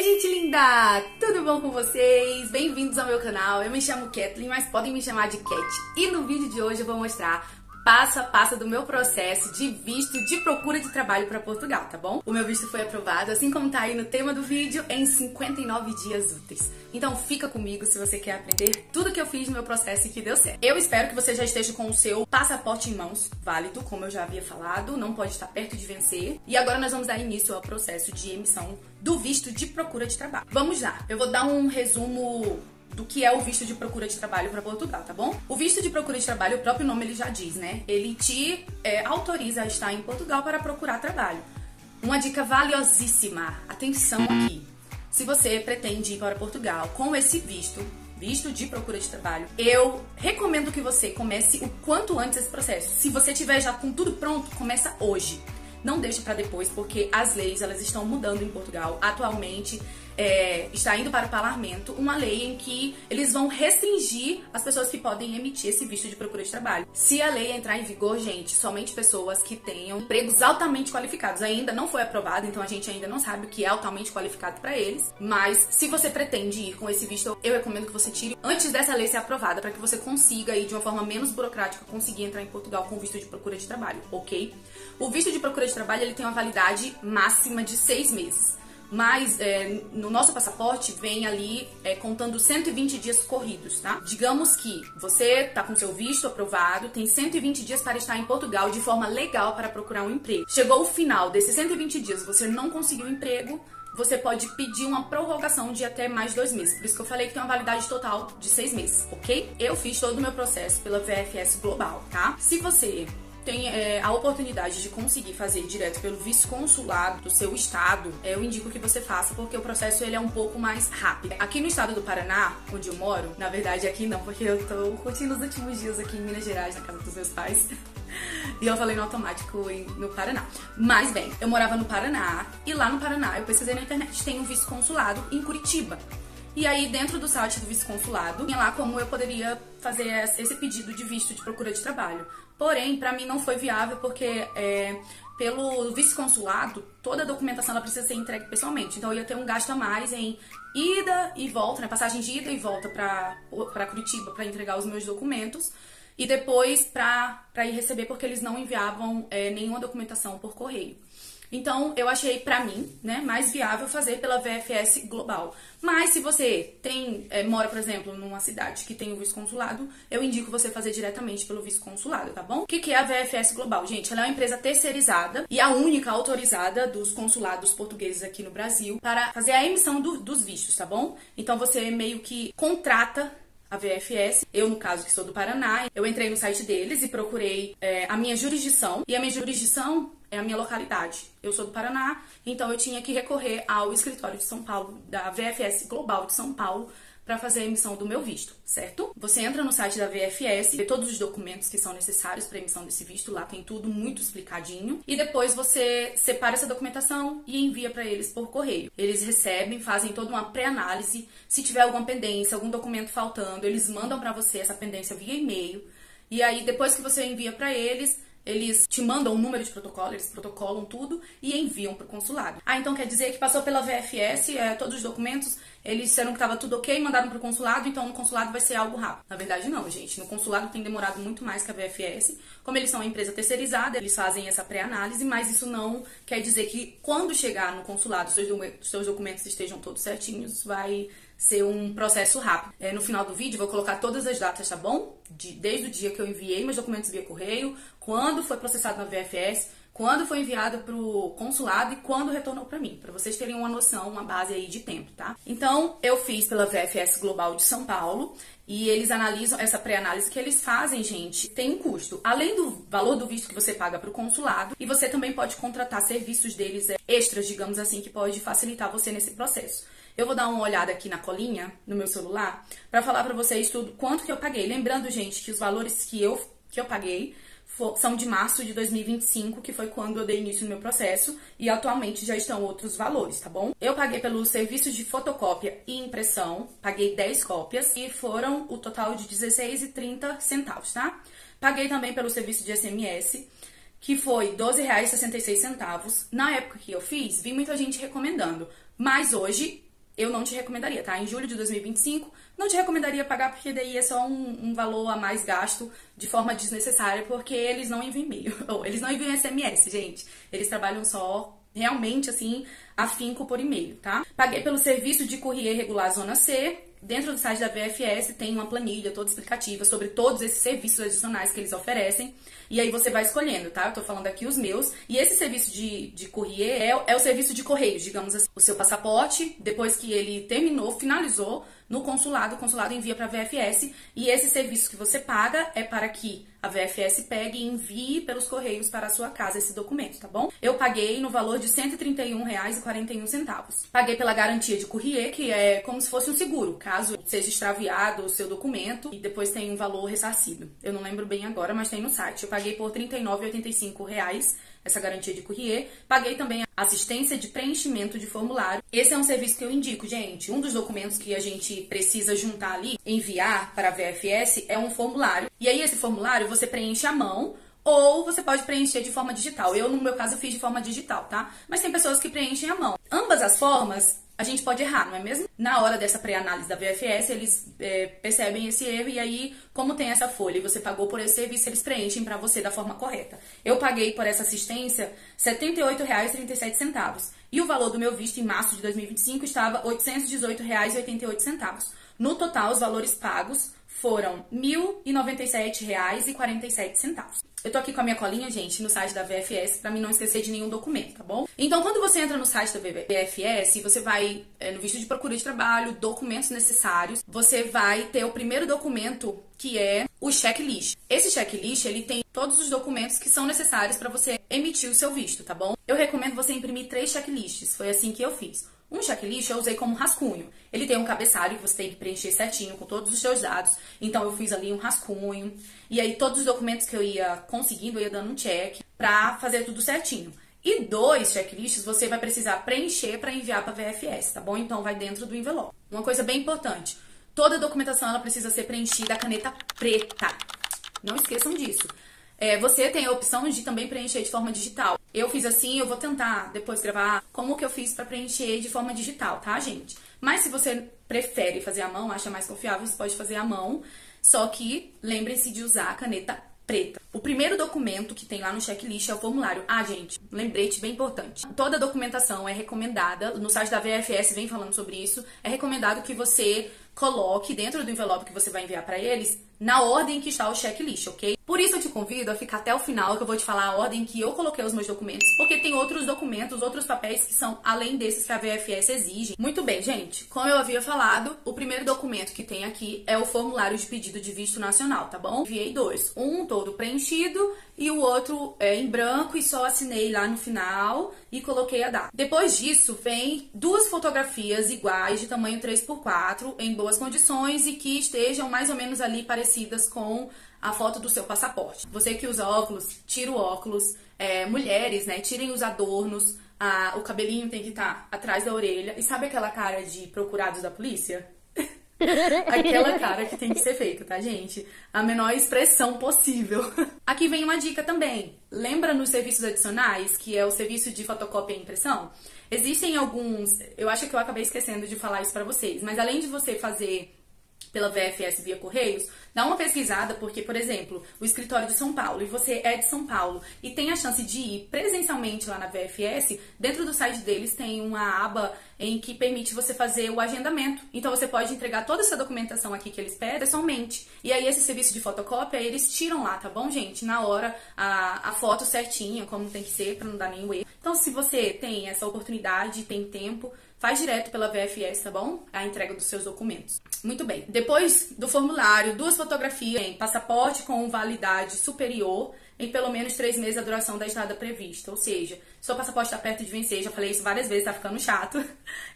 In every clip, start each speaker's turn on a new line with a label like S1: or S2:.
S1: gente linda! Tudo bom com vocês? Bem-vindos ao meu canal. Eu me chamo Kathleen, mas podem me chamar de Cat. E no vídeo de hoje eu vou mostrar passo a passo do meu processo de visto de procura de trabalho para Portugal, tá bom? O meu visto foi aprovado, assim como tá aí no tema do vídeo, em 59 dias úteis. Então fica comigo se você quer aprender tudo que eu fiz no meu processo e que deu certo. Eu espero que você já esteja com o seu passaporte em mãos, válido, como eu já havia falado, não pode estar perto de vencer. E agora nós vamos dar início ao processo de emissão do visto de procura de trabalho. Vamos lá, eu vou dar um resumo do que é o visto de procura de trabalho para Portugal, tá bom? O visto de procura de trabalho, o próprio nome ele já diz, né? Ele te autoriza a estar em Portugal para procurar trabalho. Uma dica valiosíssima, atenção aqui. Se você pretende ir para Portugal com esse visto de procura de trabalho, eu recomendo que você comece o quanto antes esse processo. Se você tiver já com tudo pronto, começa hoje. Não deixe para depois, porque as leis elas estão mudando em Portugal. Atualmente está indo para o parlamento uma lei em que eles vão restringir as pessoas que podem emitir esse visto de procura de trabalho. Se a lei entrar em vigor, gente, somente pessoas que tenham empregos altamente qualificados. Ainda não foi aprovado, então a gente ainda não sabe o que é altamente qualificado para eles. Mas se você pretende ir com esse visto, eu recomendo que você tire antes dessa lei ser aprovada, para que você consiga ir de uma forma menos burocrática, conseguir entrar em Portugal com visto de procura de trabalho, ok? O visto de procura de trabalho ele tem uma validade máxima de 6 meses. Mas no nosso passaporte vem ali contando 120 dias corridos, tá? Digamos que você tá com seu visto aprovado, tem 120 dias para estar em Portugal de forma legal para procurar um emprego. Chegou o final desses 120 dias, você não conseguiu emprego, você pode pedir uma prorrogação de até mais 2 meses. Por isso que eu falei que tem uma validade total de 6 meses, ok? Eu fiz todo o meu processo pela VFS Global, tá? Se você tem a oportunidade de conseguir fazer direto pelo vice-consulado do seu estado, eu indico que você faça, porque o processo ele é um pouco mais rápido. Aqui no estado do Paraná, onde eu moro, na verdade aqui não, porque eu tô curtindo os últimos dias aqui em Minas Gerais, na casa dos meus pais, e eu falei no automático no Paraná. Mas bem, eu morava no Paraná, e lá no Paraná eu pesquisei na internet, tem um vice-consulado em Curitiba. E aí, dentro do site do vice-consulado, tinha lá como eu poderia fazer esse pedido de visto de procura de trabalho. Porém, pra mim não foi viável porque pelo vice-consulado, toda a documentação ela precisa ser entregue pessoalmente. Então, eu ia ter um gasto a mais em ida e volta, né? Passagem de ida e volta pra Curitiba pra entregar os meus documentos. E depois pra ir receber, porque eles não enviavam nenhuma documentação por correio. Então, eu achei pra mim, né, mais viável fazer pela VFS Global. Mas se você mora, por exemplo, numa cidade que tem o vice-consulado, eu indico você fazer diretamente pelo vice-consulado, tá bom? O que é a VFS Global? Gente, ela é uma empresa terceirizada e a única autorizada dos consulados portugueses aqui no Brasil para fazer a emissão dos vistos, tá bom? Então, você meio que contrata a VFS, eu no caso que sou do Paraná, eu entrei no site deles e procurei a minha jurisdição, e a minha jurisdição é a minha localidade. Eu sou do Paraná, então eu tinha que recorrer ao escritório de São Paulo, da VFS Global de São Paulo, para fazer a emissão do meu visto, certo? Você entra no site da VFS, vê todos os documentos que são necessários para emissão desse visto, lá tem tudo muito explicadinho, e depois você separa essa documentação e envia para eles por correio. Eles recebem, fazem toda uma pré-análise, se tiver alguma pendência, algum documento faltando, eles mandam para você essa pendência via e-mail, e aí depois que você envia para eles te mandam um número de protocolo, eles protocolam tudo e enviam para o consulado. Ah, então quer dizer que passou pela VFS, todos os documentos, eles disseram que estava tudo ok, mandaram para o consulado, então no consulado vai ser algo rápido. Na verdade não, gente. No consulado tem demorado muito mais que a VFS. Como eles são uma empresa terceirizada, eles fazem essa pré-análise, mas isso não quer dizer que quando chegar no consulado, seus documentos estejam todos certinhos, vai ser um processo rápido. No final do vídeo, vou colocar todas as datas, tá bom? Desde o dia que eu enviei meus documentos via correio, quando foi processado na VFS, quando foi enviado para o consulado e quando retornou para mim, para vocês terem uma noção, uma base aí de tempo, tá? Então, eu fiz pela VFS Global de São Paulo e eles analisam essa pré-análise que eles fazem, gente, tem um custo. Além do valor do visto que você paga para o consulado, e você também pode contratar serviços deles extras, digamos assim, que pode facilitar você nesse processo. Eu vou dar uma olhada aqui na colinha, no meu celular, para falar para vocês tudo quanto que eu paguei. Lembrando, gente, que os valores que eu paguei são de março de 2025, que foi quando eu dei início no meu processo, e atualmente já estão outros valores, tá bom? Eu paguei pelos serviços de fotocópia e impressão, paguei 10 cópias, e foram o total de R$16,30, tá? Paguei também pelo serviço de SMS, que foi R$12,66. Na época que eu fiz, vi muita gente recomendando, mas hoje eu não te recomendaria, tá? Em julho de 2025, não te recomendaria pagar, porque daí é só um valor a mais gasto de forma desnecessária, porque eles não enviam e-mail, ou eles não enviam SMS, gente. Eles trabalham só, realmente, assim, afinco por e-mail, tá? Paguei pelo serviço de courrier regular Zona C. Dentro do site da VFS tem uma planilha toda explicativa sobre todos esses serviços adicionais que eles oferecem. E aí você vai escolhendo, tá? Eu tô falando aqui os meus. E esse serviço de courrier é o serviço de correios, digamos assim. O seu passaporte, depois que ele terminou, finalizou no consulado, o consulado envia para a VFS. E esse serviço que você paga é para que a VFS pegue e envie pelos correios para a sua casa esse documento, tá bom? Eu paguei no valor de R$ 131,41. Paguei pela garantia de courrier, que é como se fosse um seguro, caso seja extraviado o seu documento, e depois tem um valor ressarcido. Eu não lembro bem agora, mas tem no site. Eu paguei por R$ 39,85 essa garantia de courrier. Paguei também a assistência de preenchimento de formulário. Esse é um serviço que eu indico, gente. Um dos documentos que a gente precisa juntar ali, enviar para a VFS, é um formulário. E aí esse formulário você preenche à mão, ou você pode preencher de forma digital. Eu, no meu caso, eu fiz de forma digital, tá? Mas tem pessoas que preenchem à mão. Ambas as formas, a gente pode errar, não é mesmo? Na hora dessa pré-análise da VFS, eles percebem esse erro e aí, como tem essa folha e você pagou por esse serviço, eles preenchem para você da forma correta. Eu paguei por essa assistência R$ 78,37. E o valor do meu visto em março de 2025 estava R$ 818,88. No total, os valores pagos foram R$ 1.097,47. Eu tô aqui com a minha colinha, gente, no site da VFS, pra mim não esquecer de nenhum documento, tá bom? Então, quando você entra no site da VFS, você vai no visto de procura de trabalho, documentos necessários, você vai ter o primeiro documento, que é o checklist. Esse checklist, ele tem todos os documentos que são necessários para você emitir o seu visto, tá bom? Eu recomendo você imprimir 3 checklists, foi assim que eu fiz. Um checklist eu usei como rascunho. Ele tem um cabeçalho que você tem que preencher certinho com todos os seus dados. Então eu fiz ali um rascunho. E aí todos os documentos que eu ia conseguindo, eu ia dando um check pra fazer tudo certinho. E 2 checklists você vai precisar preencher para enviar para a VFS, tá bom? Então vai dentro do envelope. Uma coisa bem importante. Toda a documentação ela precisa ser preenchida a caneta preta. Não esqueçam disso. Você tem a opção de também preencher de forma digital. Eu fiz assim, eu vou tentar depois gravar como que eu fiz para preencher de forma digital, tá, gente? Mas se você prefere fazer à mão, acha mais confiável, você pode fazer à mão. Só que lembrem-se de usar a caneta preta. O primeiro documento que tem lá no checklist é o formulário. Ah, gente, lembrete bem importante. Toda a documentação é recomendada, no site da VFS vem falando sobre isso, é recomendado que você coloque dentro do envelope que você vai enviar para eles, na ordem que está o checklist, ok? Por isso eu te convido a ficar até o final, que eu vou te falar a ordem que eu coloquei os meus documentos, porque tem outros documentos, outros papéis que são além desses que a VFS exige. Muito bem, gente, como eu havia falado, o primeiro documento que tem aqui é o formulário de pedido de visto nacional, tá bom? Enviei 2, um todo preenchido e o outro em branco e só assinei lá no final e coloquei a data. Depois disso, vem 2 fotografias iguais de tamanho 3x4 em boas condições e que estejam mais ou menos ali parecidas com a foto do seu passaporte. Você que usa óculos, tira o óculos. Mulheres, né, tirem os adornos. O cabelinho tem que estar atrás da orelha. E sabe aquela cara de procurados da polícia? Aquela cara que tem que ser feita, tá, gente? A menor expressão possível. Aqui vem uma dica também. Lembra nos serviços adicionais, que é o serviço de fotocópia e impressão? Existem alguns... Eu acho que eu acabei esquecendo de falar isso pra vocês. Mas além de você fazer pela VFS via Correios, dá uma pesquisada, porque, por exemplo, o escritório de São Paulo, e você é de São Paulo, e tem a chance de ir presencialmente lá na VFS, dentro do site deles tem uma aba em que permite você fazer o agendamento. Então, você pode entregar toda essa documentação aqui que eles pedem, pessoalmente. E aí, esse serviço de fotocópia, eles tiram lá, tá bom, gente? Na hora, a foto certinha, como tem que ser, pra não dar nenhum erro. Então, se você tem essa oportunidade, tem tempo, faz direto pela VFS, tá bom? A entrega dos seus documentos. Muito bem. Depois do formulário, 2 fotografias em passaporte com validade superior em pelo menos 3 meses a duração da estada prevista. Ou seja, seu passaporte está perto de vencer, já falei isso várias vezes, tá ficando chato.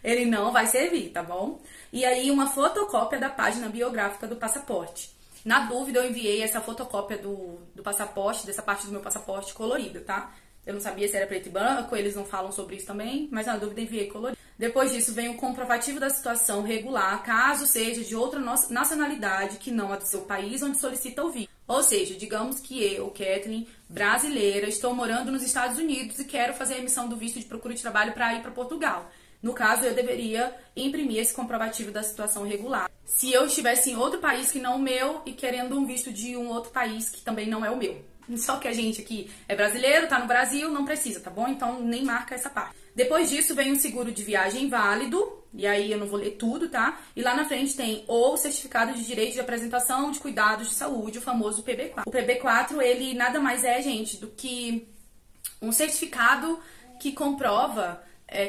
S1: Ele não vai servir, tá bom? E aí, uma fotocópia da página biográfica do passaporte. Na dúvida, eu enviei essa fotocópia do passaporte, dessa parte do meu passaporte colorida, tá? Eu não sabia se era preto e branco, eles não falam sobre isso também, mas na dúvida enviei colorido. Depois disso vem o comprovativo da situação regular, caso seja de outra nacionalidade que não a do seu país onde solicita o visto. Ou seja, digamos que eu, Kathleen, brasileira, estou morando nos Estados Unidos e quero fazer a emissão do visto de procura de trabalho para ir para Portugal. No caso, eu deveria imprimir esse comprovativo da situação regular. Se eu estivesse em outro país que não o meu e querendo um visto de um outro país que também não é o meu. Só que a gente aqui é brasileiro, tá no Brasil, não precisa, tá bom? Então nem marca essa parte. Depois disso vem um seguro de viagem válido, e aí eu não vou ler tudo, tá? E lá na frente tem o certificado de direito de apresentação de cuidados de saúde, o famoso PB4. O PB4, ele nada mais é, gente, do que um certificado que comprova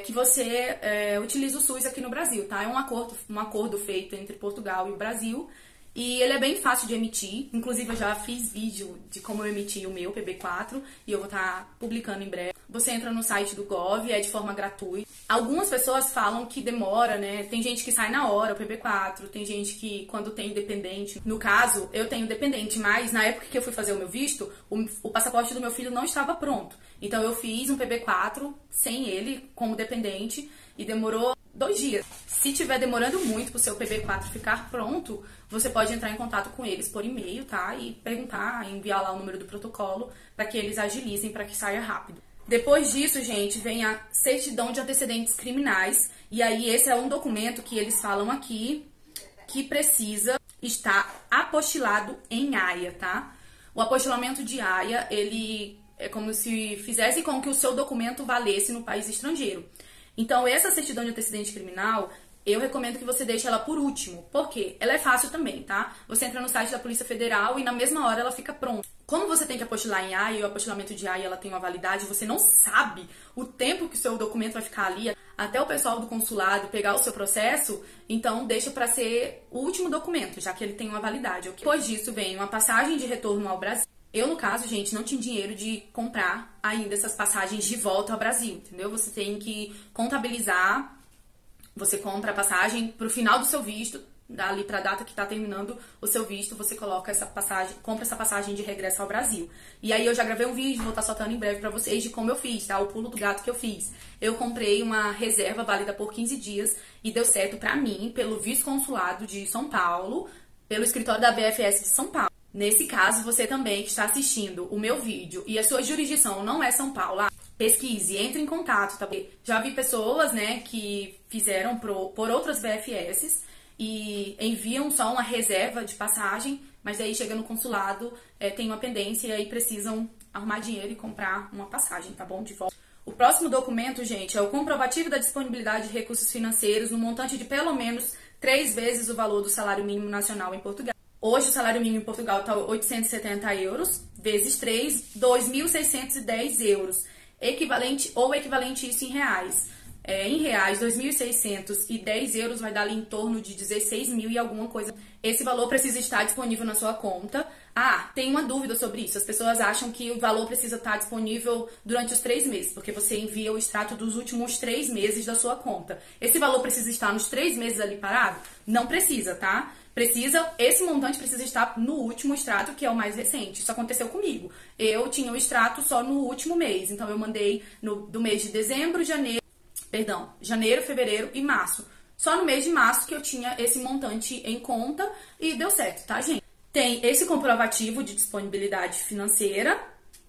S1: que você utiliza o SUS aqui no Brasil, tá? É um acordo feito entre Portugal e o Brasil. E ele é bem fácil de emitir. Inclusive, eu já fiz vídeo de como eu emiti o meu PB4 e eu vou estar publicando em breve. Você entra no site do Gov, é de forma gratuita. Algumas pessoas falam que demora, né? Tem gente que sai na hora o PB4, tem gente que quando tem dependente. No caso, eu tenho dependente, mas na época que eu fui fazer o meu visto, o passaporte do meu filho não estava pronto. Então eu fiz um PB4 sem ele, como dependente, e demorou 2 dias. Se tiver demorando muito pro seu PB4 ficar pronto, você pode entrar em contato com eles por e-mail, tá? E perguntar, enviar lá o número do protocolo para que eles agilizem, para que saia rápido. Depois disso, gente, vem a certidão de antecedentes criminais. E aí esse é um documento que eles falam aqui que precisa estar apostilado em Haia, tá? O apostilamento de Haia, ele é como se fizesse com que o seu documento valesse no país estrangeiro. Então, essa certidão de antecedente criminal, eu recomendo que você deixe ela por último. Por quê? Ela é fácil também, tá? Você entra no site da Polícia Federal e na mesma hora ela fica pronta. Como você tem que apostilar em Haia e o apostilamento de Haia ela tem uma validade, você não sabe o tempo que o seu documento vai ficar ali até o pessoal do consulado pegar o seu processo, então deixa para ser o último documento, já que ele tem uma validade. Okay? Depois disso vem uma passagem de retorno ao Brasil. Eu, no caso, gente, não tinha dinheiro de comprar ainda essas passagens de volta ao Brasil, entendeu? Você tem que contabilizar, você compra a passagem pro final do seu visto, dali pra data que tá terminando o seu visto, você coloca essa passagem, compra essa passagem de regresso ao Brasil. E aí eu já gravei um vídeo, vou estar soltando em breve pra vocês de como eu fiz, tá? O pulo do gato que eu fiz. Eu comprei uma reserva válida por 15 dias e deu certo pra mim, pelo vice-consulado de São Paulo, pelo escritório da BFS de São Paulo. Nesse caso, você também que está assistindo o meu vídeo e a sua jurisdição não é São Paulo, pesquise, entre em contato, tá bom? Já vi pessoas, né, que fizeram por outras BFS e enviam só uma reserva de passagem, mas aí chega no consulado, tem uma pendência e aí precisam arrumar dinheiro e comprar uma passagem, tá bom? De volta. O próximo documento, gente, é o comprovativo da disponibilidade de recursos financeiros no montante de pelo menos 3 vezes o valor do salário mínimo nacional em Portugal. Hoje o salário mínimo em Portugal está 870 euros, vezes 3, 2.610 euros. Equivalente isso em reais. Em reais, 2.610 euros vai dar ali em torno de 16 mil e alguma coisa. Esse valor precisa estar disponível na sua conta. Ah, tem uma dúvida sobre isso. As pessoas acham que o valor precisa estar disponível durante os 3 meses, porque você envia o extrato dos últimos 3 meses da sua conta. Esse valor precisa estar nos 3 meses ali parado? Não precisa, tá? Esse montante precisa estar no último extrato, que é o mais recente. Isso aconteceu comigo. Eu tinha o extrato só no último mês. Então, eu mandei do mês de janeiro, fevereiro e março. Só no mês de março que eu tinha esse montante em conta e deu certo, tá, gente? Tem esse comprovativo de disponibilidade financeira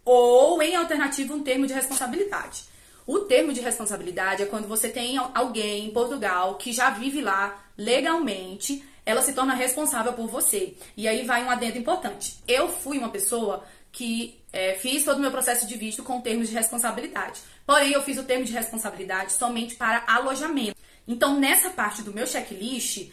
S1: ou, em alternativa, um termo de responsabilidade. O termo de responsabilidade é quando você tem alguém em Portugal que já vive lá legalmente, ela se torna responsável por você. E aí vai um adendo importante. Eu fui uma pessoa que fiz todo o meu processo de visto com termos de responsabilidade. Porém, eu fiz o termo de responsabilidade somente para alojamento. Então, nessa parte do meu checklist,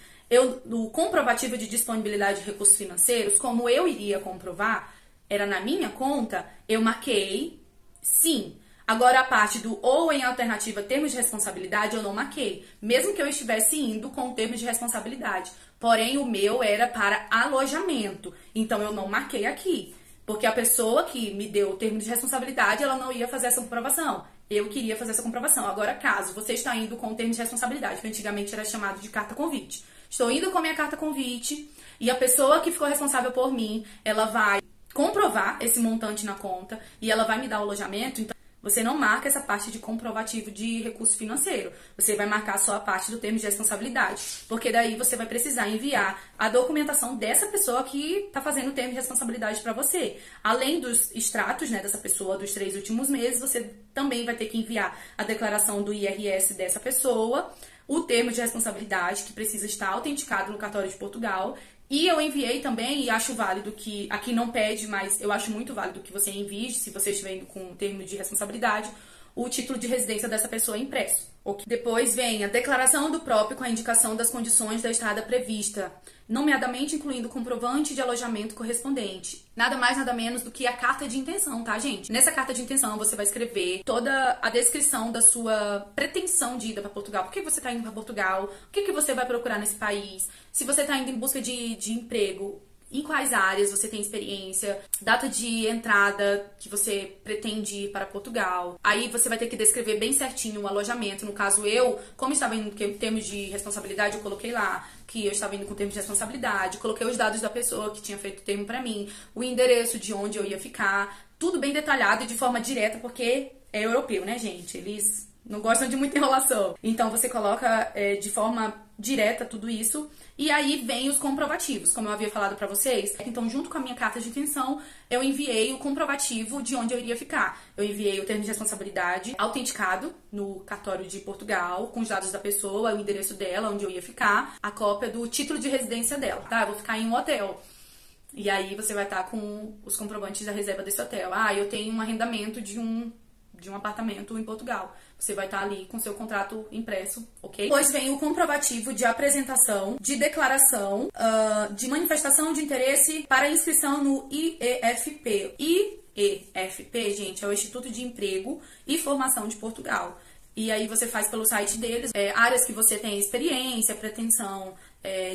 S1: o comprovativo de disponibilidade de recursos financeiros, como eu iria comprovar, era na minha conta, eu marquei sim. Agora, a parte do ou em alternativa termos de responsabilidade, eu não marquei. Mesmo que eu estivesse indo com termos de responsabilidade. Porém, o meu era para alojamento. Então, eu não marquei aqui. Porque a pessoa que me deu o termo de responsabilidade, ela não ia fazer essa comprovação. Eu queria fazer essa comprovação. Agora, caso você está indo com o termo de responsabilidade, que antigamente era chamado de carta convite. Estou indo com a minha carta convite e a pessoa que ficou responsável por mim, ela vai comprovar esse montante na conta e ela vai me dar o alojamento. Então, você não marca essa parte de comprovativo de recurso financeiro. Você vai marcar só a parte do termo de responsabilidade, porque daí você vai precisar enviar a documentação dessa pessoa que está fazendo o termo de responsabilidade para você. Além dos extratos, né, dessa pessoa dos 3 últimos meses, você também vai ter que enviar a declaração do IRS dessa pessoa, o termo de responsabilidade, que precisa estar autenticado no cartório de Portugal. E eu enviei também, e acho válido que, aqui não pede, mas eu acho muito válido que você envie, se você estiver indo com o termo de responsabilidade, o título de residência dessa pessoa impresso. Okay. Depois vem a declaração do próprio com a indicação das condições da estada prevista, nomeadamente incluindo o comprovante de alojamento correspondente. Nada mais, nada menos do que a carta de intenção, tá, gente? Nessa carta de intenção você vai escrever toda a descrição da sua pretensão de ida para Portugal. Por que você está indo para Portugal? O que você vai procurar nesse país? Se você está indo em busca de emprego, em quais áreas você tem experiência, data de entrada que você pretende ir para Portugal. Aí você vai ter que descrever bem certinho o alojamento. No caso, como estava indo com termos de responsabilidade, eu coloquei lá que eu estava indo com termos de responsabilidade, coloquei os dados da pessoa que tinha feito o termo para mim, o endereço de onde eu ia ficar, tudo bem detalhado e de forma direta, porque é europeu, né, gente? Eles não gostam de muita enrolação. Então você coloca de forma direta tudo isso. E aí vem os comprovativos, como eu havia falado pra vocês. Então, junto com a minha carta de intenção, eu enviei o comprovativo de onde eu iria ficar. Eu enviei o termo de responsabilidade autenticado no cartório de Portugal, com os dados da pessoa, o endereço dela, onde eu ia ficar, a cópia do título de residência dela, tá? Eu vou ficar em um hotel. E aí você vai estar com os comprovantes da reserva desse hotel. Ah, eu tenho um arrendamento de um apartamento em Portugal. Você vai estar ali com seu contrato impresso, ok? Depois vem o comprovativo de apresentação, de declaração, de manifestação de interesse para inscrição no IEFP. IEFP, gente, é o Instituto de Emprego e Formação de Portugal. E aí você faz pelo site deles, áreas que você tem experiência, pretensão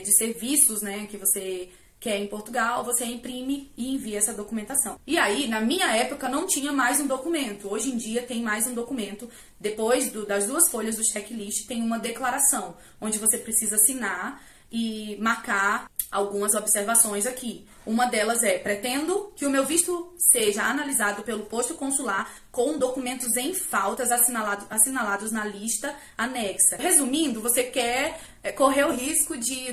S1: de serviços, né, que você quer em Portugal, você imprime e envia essa documentação. E aí, na minha época, não tinha mais um documento. Hoje em dia tem mais um documento. Depois das 2 folhas do checklist, tem uma declaração, onde você precisa assinar e marcar algumas observações aqui. Uma delas é: pretendo que o meu visto seja analisado pelo posto consular com documentos em faltas assinalados na lista anexa. Resumindo, você quer correr o risco de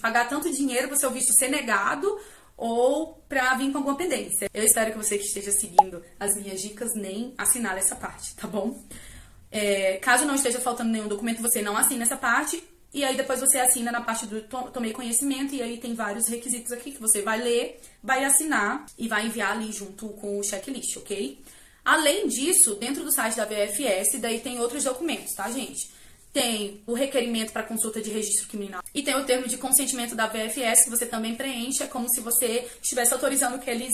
S1: pagar tanto dinheiro para o seu visto ser negado ou para vir com alguma pendência. Eu espero que você que esteja seguindo as minhas dicas nem assinale essa parte, tá bom? Caso não esteja faltando nenhum documento, você não assina essa parte. E aí depois você assina na parte do tomei conhecimento, e aí tem vários requisitos aqui que você vai ler, vai assinar e vai enviar ali junto com o checklist, ok? Além disso, dentro do site da VFS, daí tem outros documentos, tá, gente? Tem o requerimento para consulta de registro criminal e tem o termo de consentimento da VFS que você também preenche, é como se você estivesse autorizando que eles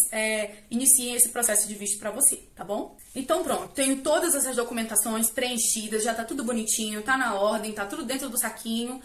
S1: iniciem esse processo de visto para você, tá bom? Então pronto, tenho todas essas documentações preenchidas, já tá tudo bonitinho, tá na ordem, tá tudo dentro do saquinho.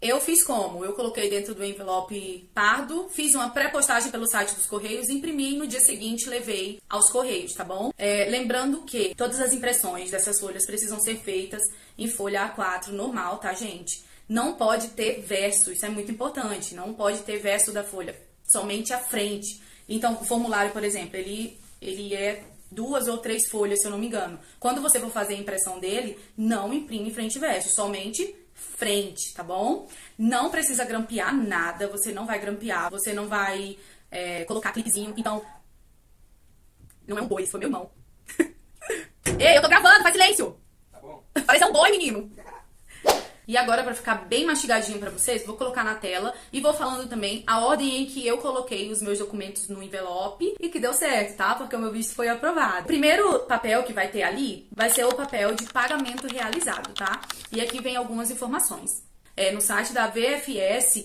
S1: Eu fiz como? Eu coloquei dentro do envelope pardo, fiz uma pré-postagem pelo site dos Correios, imprimi e no dia seguinte levei aos Correios, tá bom? Lembrando que todas as impressões dessas folhas precisam ser feitas em folha A4 normal, tá, gente? Não pode ter verso, isso é muito importante, não pode ter verso da folha, somente a frente. Então, o formulário, por exemplo, ele é 2 ou 3 folhas, se eu não me engano. Quando você for fazer a impressão dele, não imprime frente e verso, somente frente, tá bom? Não precisa grampear nada, você não vai grampear, você não vai colocar clipezinho, então... Não é um boi, esse foi meu irmão. Ei, eu tô gravando, faz silêncio! Tá bom. Parece um boi, menino! E agora, pra ficar bem mastigadinho pra vocês, vou colocar na tela e vou falando também a ordem em que eu coloquei os meus documentos no envelope e que deu certo, tá? Porque o meu visto foi aprovado. O primeiro papel que vai ter ali vai ser o papel de pagamento realizado, tá? E aqui vem algumas informações. No site da VFS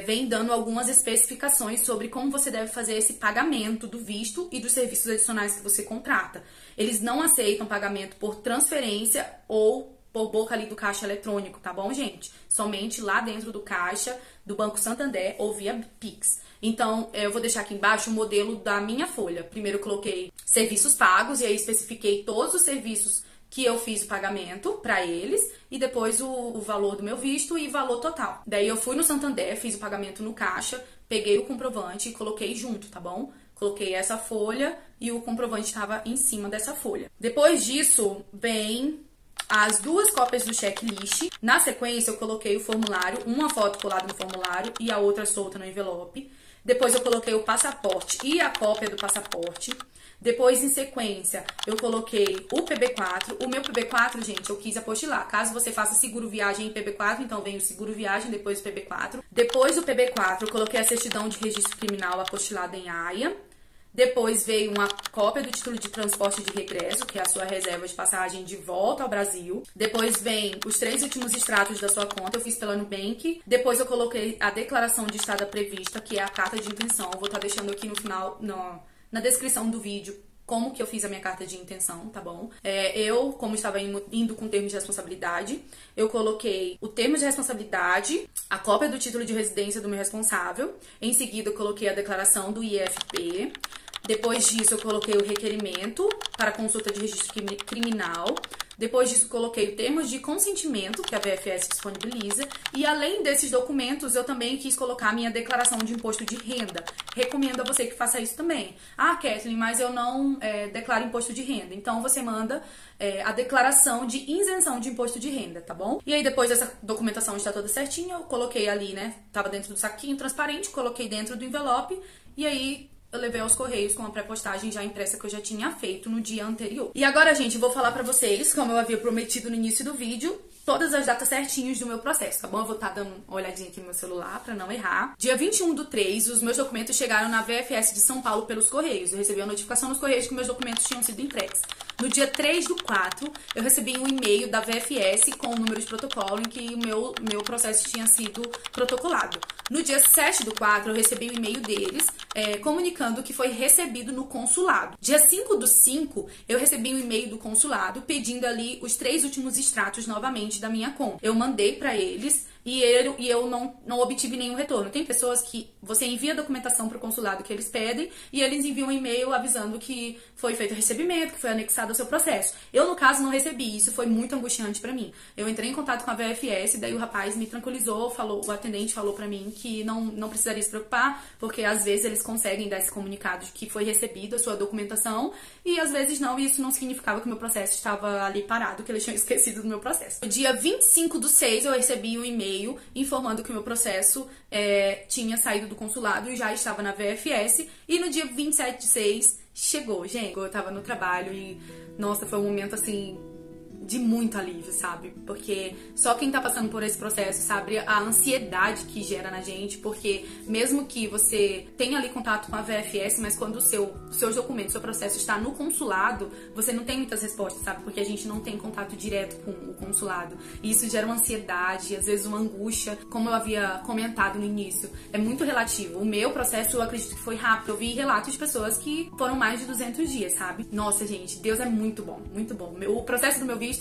S1: vem dando algumas especificações sobre como você deve fazer esse pagamento do visto e dos serviços adicionais que você contrata. Eles não aceitam pagamento por transferência ou por boca ali do caixa eletrônico, tá bom, gente? Somente lá dentro do caixa do Banco Santander ou via Pix. Então, eu vou deixar aqui embaixo o modelo da minha folha. Primeiro eu coloquei serviços pagos e aí especifiquei todos os serviços que eu fiz o pagamento para eles e depois o valor do meu visto e valor total. Daí eu fui no Santander, fiz o pagamento no caixa, peguei o comprovante e coloquei junto, tá bom? Coloquei essa folha e o comprovante estava em cima dessa folha. Depois disso, vem as 2 cópias do checklist. Na sequência, eu coloquei o formulário, uma foto colada no formulário e a outra solta no envelope. Depois eu coloquei o passaporte e a cópia do passaporte. Depois, em sequência, eu coloquei o PB4. O meu PB4, gente, eu quis apostilar. Caso você faça seguro viagem em PB4, então vem o seguro viagem, depois o PB4. Depois do PB4, eu coloquei a certidão de registro criminal apostilada em AIA. Depois veio uma cópia do título de transporte de regresso, que é a sua reserva de passagem de volta ao Brasil. Depois vem os 3 últimos extratos da sua conta, eu fiz pela Nubank. Depois eu coloquei a declaração de estada prevista, que é a carta de intenção. Eu vou estar deixando aqui no final, na descrição do vídeo, como que eu fiz a minha carta de intenção, tá bom? Eu, como estava indo com termos de responsabilidade, eu coloquei o termo de responsabilidade, a cópia do título de residência do meu responsável. Em seguida, eu coloquei a declaração do IFP. Depois disso, eu coloquei o requerimento para consulta de registro criminal. Depois disso, coloquei o termo de consentimento que a VFS disponibiliza. E além desses documentos, eu também quis colocar a minha declaração de imposto de renda. Recomendo a você que faça isso também. Ah, Kathleen, mas eu não declaro imposto de renda. Então, você manda a declaração de isenção de imposto de renda, tá bom? E aí, depois dessa documentação está toda certinha, eu coloquei ali, né? Tava dentro do saquinho transparente, coloquei dentro do envelope. E aí, eu levei aos correios com a pré-postagem já impressa que eu já tinha feito no dia anterior. E agora, gente, eu vou falar pra vocês, como eu havia prometido no início do vídeo, todas as datas certinhas do meu processo, tá bom? Eu vou estar dando uma olhadinha aqui no meu celular pra não errar. Dia 21/3, os meus documentos chegaram na VFS de São Paulo pelos correios. Eu recebi a notificação nos correios que meus documentos tinham sido entregues. No dia 3/4, eu recebi um e-mail da VFS com o número de protocolo em que o meu processo tinha sido protocolado. No dia 7/4, eu recebi um e-mail deles comunicando que foi recebido no consulado. Dia 5/5, eu recebi um e-mail do consulado pedindo ali os 3 últimos extratos novamente da minha conta. Eu mandei pra eles e eu não obtive nenhum retorno. Tem pessoas que você envia a documentação para o consulado que eles pedem e eles enviam um e-mail avisando que foi feito o recebimento, que foi anexado ao seu processo. Eu, no caso, não recebi. Isso foi muito angustiante para mim. Eu entrei em contato com a VFS, daí o rapaz me tranquilizou, o atendente falou para mim que não precisaria se preocupar, porque às vezes eles conseguem dar esse comunicado de que foi recebido a sua documentação e às vezes não, e isso não significava que o meu processo estava ali parado, que eles tinham esquecido do meu processo. No dia 25/6, eu recebi um e-mail informando que o meu processo tinha saído do consulado e já estava na VFS. E no dia 27/6 chegou, gente. Eu tava no trabalho e, nossa, foi um momento assim de muito alívio, sabe? Porque só quem tá passando por esse processo sabe a ansiedade que gera na gente, porque mesmo que você tenha ali contato com a VFS, mas quando os seus documentos, seu processo está no consulado, você não tem muitas respostas, sabe? Porque a gente não tem contato direto com o consulado. E isso gera uma ansiedade, às vezes uma angústia, como eu havia comentado no início. É muito relativo. O meu processo, eu acredito que foi rápido. Eu vi relatos de pessoas que foram mais de 200 dias, sabe? Nossa, gente, Deus é muito bom, muito bom. O processo do meu visto,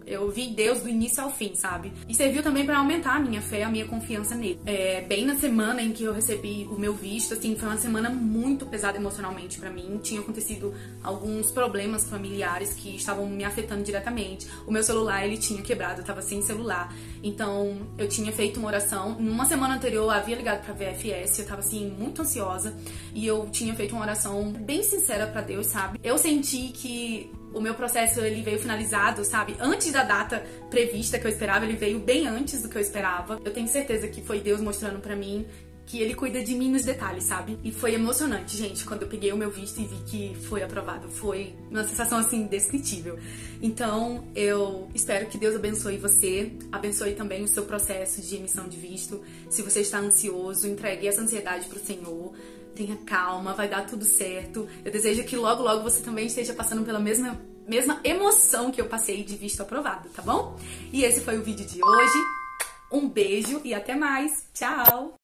S1: eu vi Deus do início ao fim, sabe? E serviu também pra aumentar a minha fé, a minha confiança nele. Bem na semana em que eu recebi o meu visto, assim, foi uma semana muito pesada emocionalmente pra mim. Tinha acontecido alguns problemas familiares que estavam me afetando diretamente. O meu celular, ele tinha quebrado, eu tava sem celular. Então, eu tinha feito uma oração. Numa semana anterior, eu havia ligado pra VFS, eu tava, assim, muito ansiosa. E eu tinha feito uma oração bem sincera pra Deus, sabe? Eu senti que o meu processo, ele veio finalizado, sabe? Antes da data prevista que eu esperava, ele veio bem antes do que eu esperava. Eu tenho certeza que foi Deus mostrando pra mim que ele cuida de mim nos detalhes, sabe? E foi emocionante, gente, quando eu peguei o meu visto e vi que foi aprovado. Foi uma sensação, assim, indescritível. Então, eu espero que Deus abençoe você, abençoe também o seu processo de emissão de visto. Se você está ansioso, entregue essa ansiedade pro Senhor. Tenha calma, vai dar tudo certo. Eu desejo que logo, logo você também esteja passando pela mesma emoção que eu passei de visto aprovado, tá bom? E esse foi o vídeo de hoje. Um beijo e até mais. Tchau!